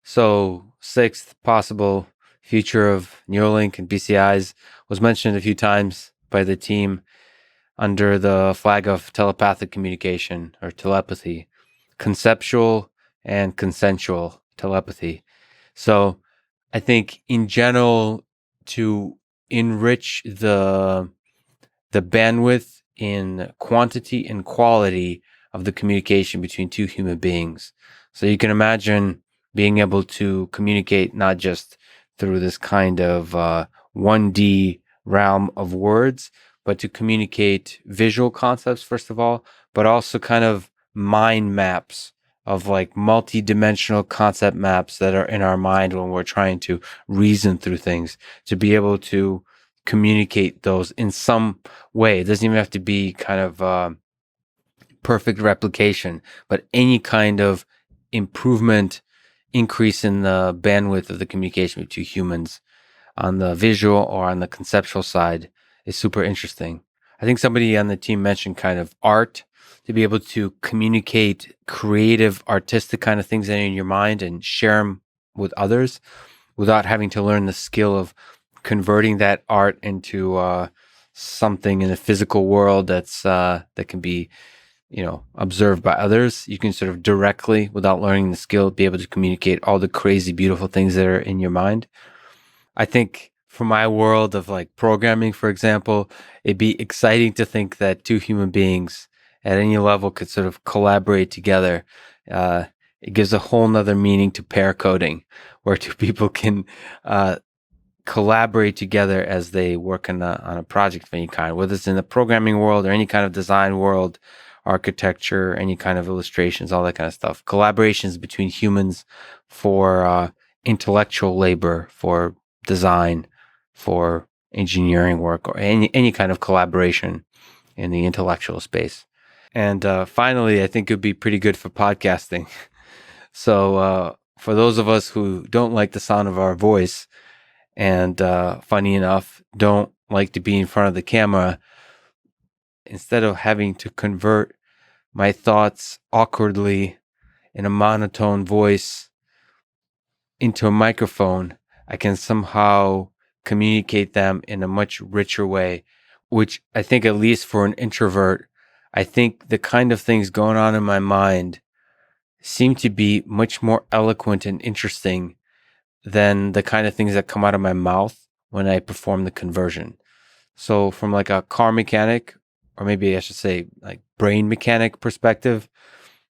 So, sixth possible future of Neuralink and BCIs was mentioned a few times by the team under the flag of telepathic communication or telepathy, conceptual and consensual telepathy. So, I think in general, to enrich the bandwidth in quantity and quality of the communication between two human beings. So you can imagine being able to communicate not just through this kind of 1D realm of words, but to communicate visual concepts, first of all, but also kind of mind maps of like multi-dimensional concept maps that are in our mind when we're trying to reason through things, to be able to communicate those in some way. It doesn't even have to be kind of perfect replication, but any kind of improvement, increase in the bandwidth of the communication between humans on the visual or on the conceptual side is super interesting. I think somebody on the team mentioned kind of art, to be able to communicate creative, artistic kind of things that are in your mind and share them with others without having to learn the skill of converting that art into something in the physical world that can be, observed by others. You can sort of directly, without learning the skill, be able to communicate all the crazy, beautiful things that are in your mind. I think for my world of like programming, for example, it'd be exciting to think that two human beings at any level could sort of collaborate together. It gives a whole nother meaning to pair coding, where two people can collaborate together as they work on a project of any kind, whether it's in the programming world or any kind of design world, architecture, any kind of illustrations, all that kind of stuff. Collaborations between humans for intellectual labor, for design, for engineering work, or any kind of collaboration in the intellectual space. And finally, I think it would be pretty good for podcasting. So for those of us who don't like the sound of our voice, and funny enough, don't like to be in front of the camera, instead of having to convert my thoughts awkwardly in a monotone voice into a microphone, I can somehow communicate them in a much richer way, which I think, at least for an introvert, I think the kind of things going on in my mind seem to be much more eloquent and interesting than the kind of things that come out of my mouth when I perform the conversion. So from like a car mechanic, or maybe I should say like brain mechanic perspective,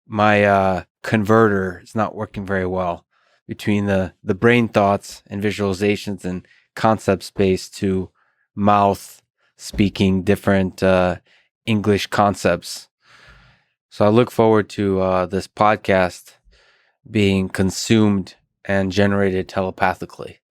my converter is not working very well between the brain thoughts and visualizations and concept space to mouth speaking different English concepts. So I look forward to this podcast being consumed and generated telepathically.